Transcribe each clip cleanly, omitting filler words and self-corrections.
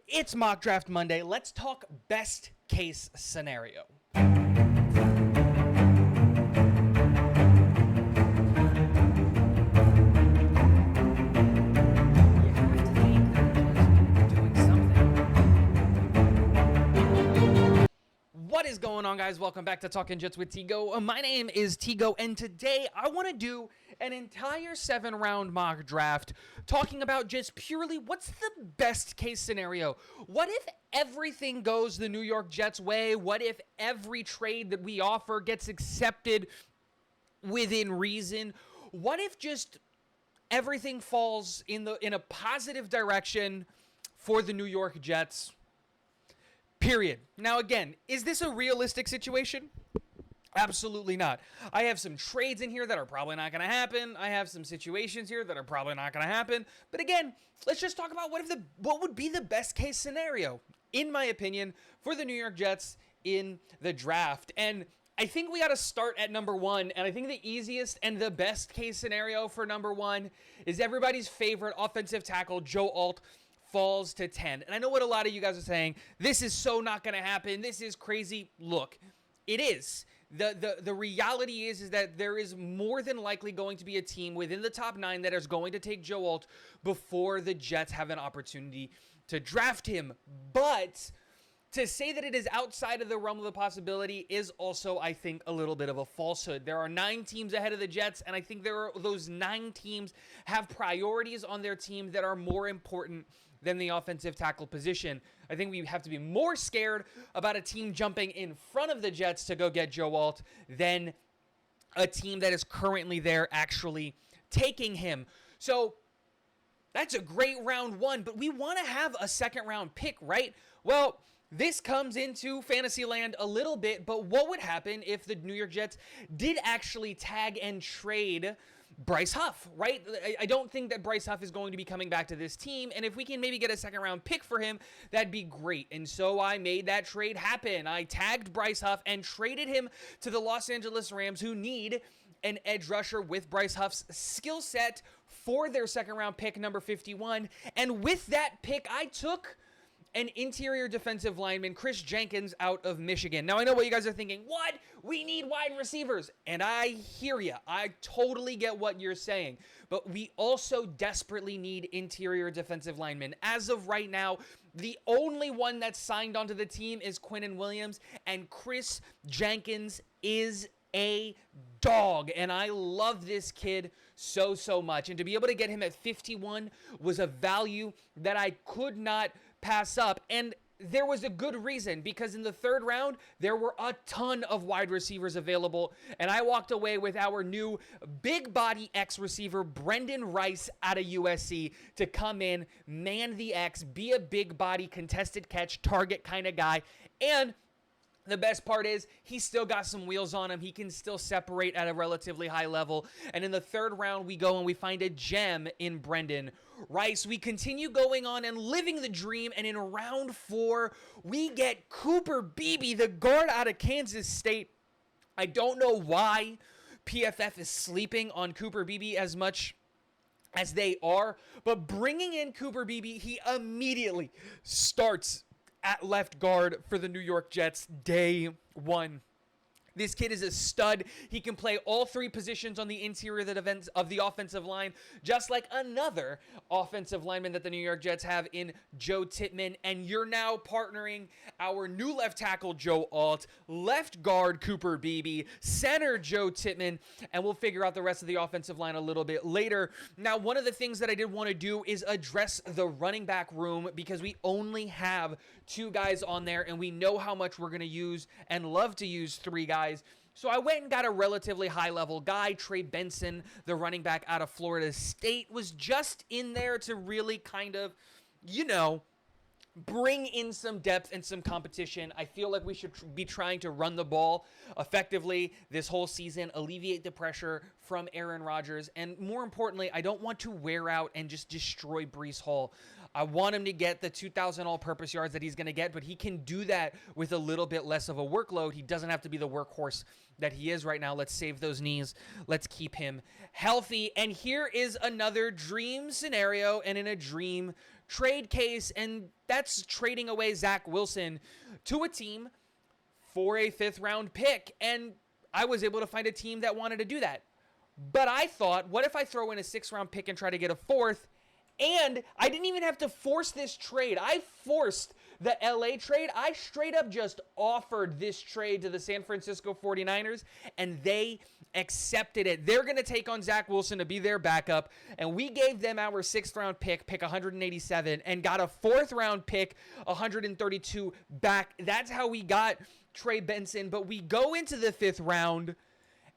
It's Mock Draft Monday. Let's talk best case scenario. What is going on, guys? Welcome back to Talking Jets with Tigo. My name is Tigo, and today I want to do an entire 7-round mock draft talking about just purely what's the best case scenario. What if everything goes the New York Jets' way? What if every trade that we offer gets accepted within reason? What if just everything falls in a positive direction for the New York Jets? Period. Now, again, is this a realistic situation? Absolutely not. I have some trades in here that are probably not going to happen. I have some situations here that are probably not going to happen. But again, let's just talk about what would be the best case scenario, in my opinion, for the New York Jets in the draft. And I think we got to start at number one. And I think the easiest and the best case scenario for number one is everybody's favorite offensive tackle, Joe Alt, falls to 10. And I know what a lot of you guys are saying. This is so not going to happen. This is crazy. Look, it is. The reality is that there is more than likely going to be a team within the top 9 that is going to take Joe Alt before the Jets have an opportunity to draft him. But to say that it is outside of the realm of the possibility is also, I think, a little bit of a falsehood. There are 9 teams ahead of the Jets, and I think those 9 teams have priorities on their team that are more important than the offensive tackle position. I think we have to be more scared about a team jumping in front of the Jets to go get Joe Alt than a team that is currently there actually taking him. So that's a great round one, but we want to have a second round pick, right? Well, this comes into fantasy land a little bit, but what would happen if the New York Jets did actually tag and trade Bryce Huff, right? I don't think that Bryce Huff is going to be coming back to this team, and if we can maybe get a second round pick for him, that'd be great. And so I made that trade happen. I tagged Bryce Huff and traded him to the Los Angeles Rams, who need an edge rusher with Bryce Huff's skill set for their second round pick, number 51. And with that pick, I took an interior defensive lineman, Chris Jenkins, out of Michigan. Now, I know what you guys are thinking. What? We need wide receivers. And I hear you. I totally get what you're saying. But we also desperately need interior defensive linemen. As of right now, the only one that's signed onto the team is Quinnen Williams, and Chris Jenkins is a dog. And I love this kid so much. And to be able to get him at 51 was a value that I could not pass up. And there was a good reason, because in the 3rd round, there were a ton of wide receivers available, and I walked away with our new big body X receiver, Brendan Rice, out of USC, to come in, man the X, be a big body, contested catch, target kind of guy. And the best part is he's still got some wheels on him. He can still separate at a relatively high level. And in the 3rd round, we go and we find a gem in Brendan Rice. We continue going on and living the dream. And in round 4, we get Cooper Beebe, the guard out of Kansas State. I don't know why PFF is sleeping on Cooper Beebe as much as they are, but bringing in Cooper Beebe, he immediately starts at left guard for the New York Jets day 1. This kid is a stud. He can play all 3 positions on the interior of the offensive line, just like another offensive lineman that the New York Jets have in Joe Tippmann. And you're now partnering our new left tackle, Joe Alt, left guard, Cooper Beebe, center, Joe Tippmann, and we'll figure out the rest of the offensive line a little bit later. Now, one of the things that I did want to do is address the running back room, because we only have 2 guys on there, and we know how much we're going to use and love to use 3 guys. So I went and got a relatively high-level guy. Trey Benson, the running back out of Florida State, was just in there to really kind of, bring in some depth and some competition. I feel like we should be trying to run the ball effectively this whole season, alleviate the pressure from Aaron Rodgers, and more importantly, I don't want to wear out and just destroy Breece Hall. I want him to get the 2,000 all-purpose yards that he's going to get, but he can do that with a little bit less of a workload. He doesn't have to be the workhorse that he is right now. Let's save those knees. Let's keep him healthy. And here is another dream scenario, and in a dream trade case, and that's trading away Zach Wilson to a team for a 5th round pick. And I was able to find a team that wanted to do that. But I thought, what if I throw in a 6th round pick and try to get a 4th? And I didn't even have to force this trade. I forced the LA trade. I straight up just offered this trade to the San Francisco 49ers, and they accepted it. They're going to take on Zach Wilson to be their backup, and we gave them our 6th round pick 187, and got a 4th round pick, 132 back. That's how we got Trey Benson. But we go into the 5th round,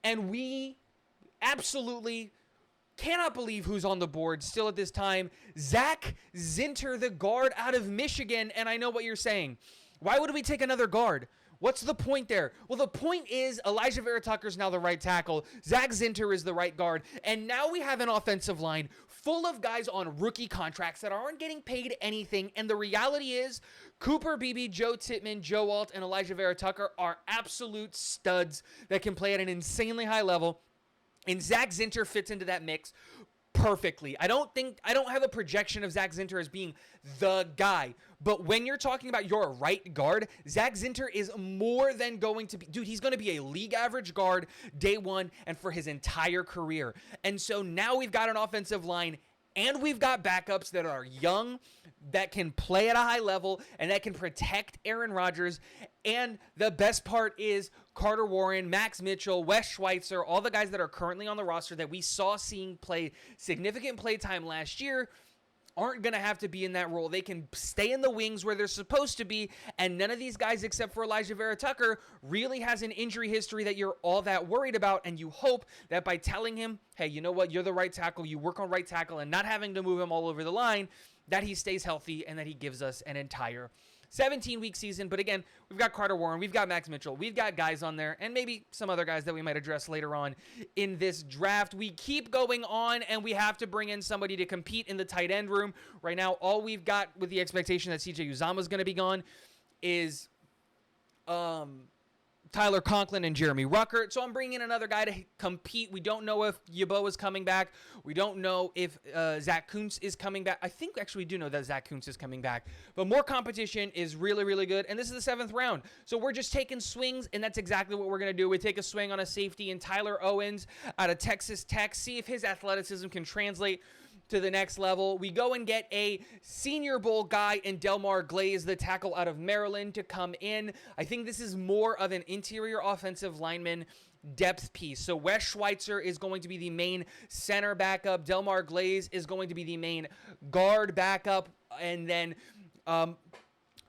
and we absolutely cannot believe who's on the board still at this time. Zach Zinter, the guard out of Michigan. And I know what you're saying. Why would we take another guard? What's the point there? Well, the point is Elijah Vera Tucker's now the right tackle. Zach Zinter is the right guard. And now we have an offensive line full of guys on rookie contracts that aren't getting paid anything. And the reality is Cooper Beebe, Joe Tippmann, Joe Alt, and Elijah Vera Tucker are absolute studs that can play at an insanely high level. And Zach Zinter fits into that mix perfectly. I don't have a projection of Zach Zinter as being the guy. But when you're talking about your right guard, Zach Zinter is more than going to be, dude, he's going to be a league average guard day one and for his entire career. And so now we've got an offensive line and we've got backups that are young, that can play at a high level, and that can protect Aaron Rodgers. And the best part is Carter Warren, Max Mitchell, Wes Schweitzer, all the guys that are currently on the roster that we saw seeing play significant play time last year aren't going to have to be in that role. They can stay in the wings where they're supposed to be, and none of these guys except for Elijah Vera Tucker really has an injury history that you're all that worried about, and you hope that by telling him, hey, you know what, you're the right tackle, you work on right tackle, and not having to move him all over the line, that he stays healthy and that he gives us an entire 17-week season. But again, we've got Carter Warren, we've got Max Mitchell, we've got guys on there, and maybe some other guys that we might address later on in this draft. We keep going on, and we have to bring in somebody to compete in the tight end room. Right now, all we've got with the expectation that CJ Uzomah is going to be gone is Tyler Conklin and Jeremy Ruckert. So I'm bringing in another guy to compete. We don't know if Yeboah is coming back. We don't know if Zach Kuntz is coming back. I think actually we do know that Zach Kuntz is coming back. But more competition is really, really good. And this is the 7th round. So we're just taking swings, and that's exactly what we're going to do. We take a swing on a safety in Tyler Owens out of Texas Tech, see if his athleticism can translate to the next level. We go and get a Senior Bowl guy in Delmar Glaze, the tackle out of Maryland, to come in. I think this is more of an interior offensive lineman depth piece. So Wes Schweitzer is going to be the main center backup. Delmar Glaze is going to be the main guard backup. And then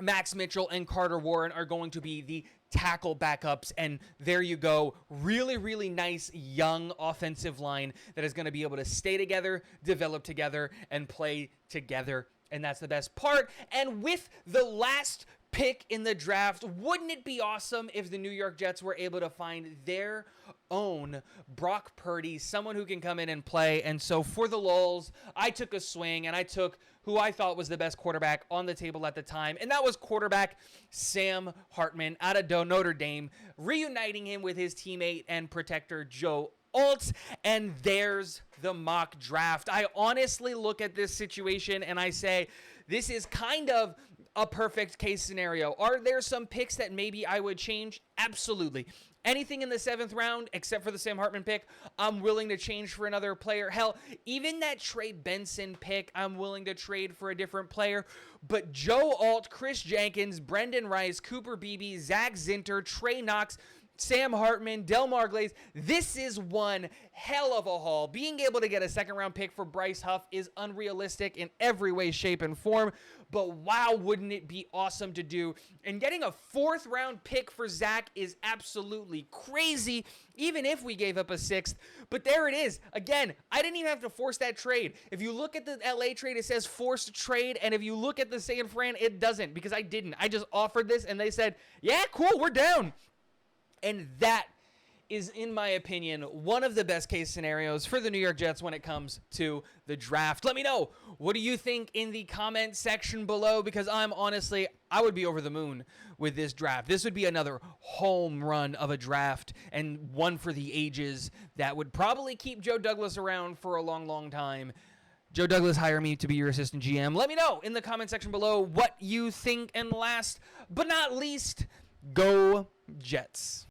Max Mitchell and Carter Warren are going to be the tackle backups, and there you go. Really, really nice young offensive line that is going to be able to stay together, develop together, and play together, and that's the best part. And with the last pick in the draft, wouldn't it be awesome if the New York Jets were able to find their own Brock Purdy, someone who can come in and play? And so for the lulz, I took a swing, and I took who I thought was the best quarterback on the table at the time, and that was quarterback Sam Hartman out of Notre Dame, reuniting him with his teammate and protector Joe Alt. And there's the mock draft. I honestly look at this situation and I say, this is kind of a perfect case scenario. Are there some picks that maybe I would change? Absolutely. Anything in the 7th round, except for the Sam Hartman pick, I'm willing to change for another player. Hell, even that Trey Benson pick, I'm willing to trade for a different player. But Joe Alt, Chris Jenkins, Brendan Rice, Cooper Beebe, Zach Zinter, Trey Knox, Sam Hartman, Delmar Glaze, this is one hell of a haul. Being able to get a 2nd round pick for Bryce Huff is unrealistic in every way, shape, and form. But wow, wouldn't it be awesome to do? And getting a 4th round pick for Zach is absolutely crazy, even if we gave up a 6th. But there it is. Again, I didn't even have to force that trade. If you look at the LA trade, it says forced trade. And if you look at the San Fran, it doesn't, because I didn't. I just offered this and they said, yeah, cool, we're down. And that is, in my opinion, one of the best case scenarios for the New York Jets when it comes to the draft. Let me know, what do you think in the comment section below? Because I would be over the moon with this draft. This would be another home run of a draft, and one for the ages that would probably keep Joe Douglas around for a long, long time. Joe Douglas, hire me to be your assistant GM. Let me know in the comment section below what you think. And last but not least, go Jets.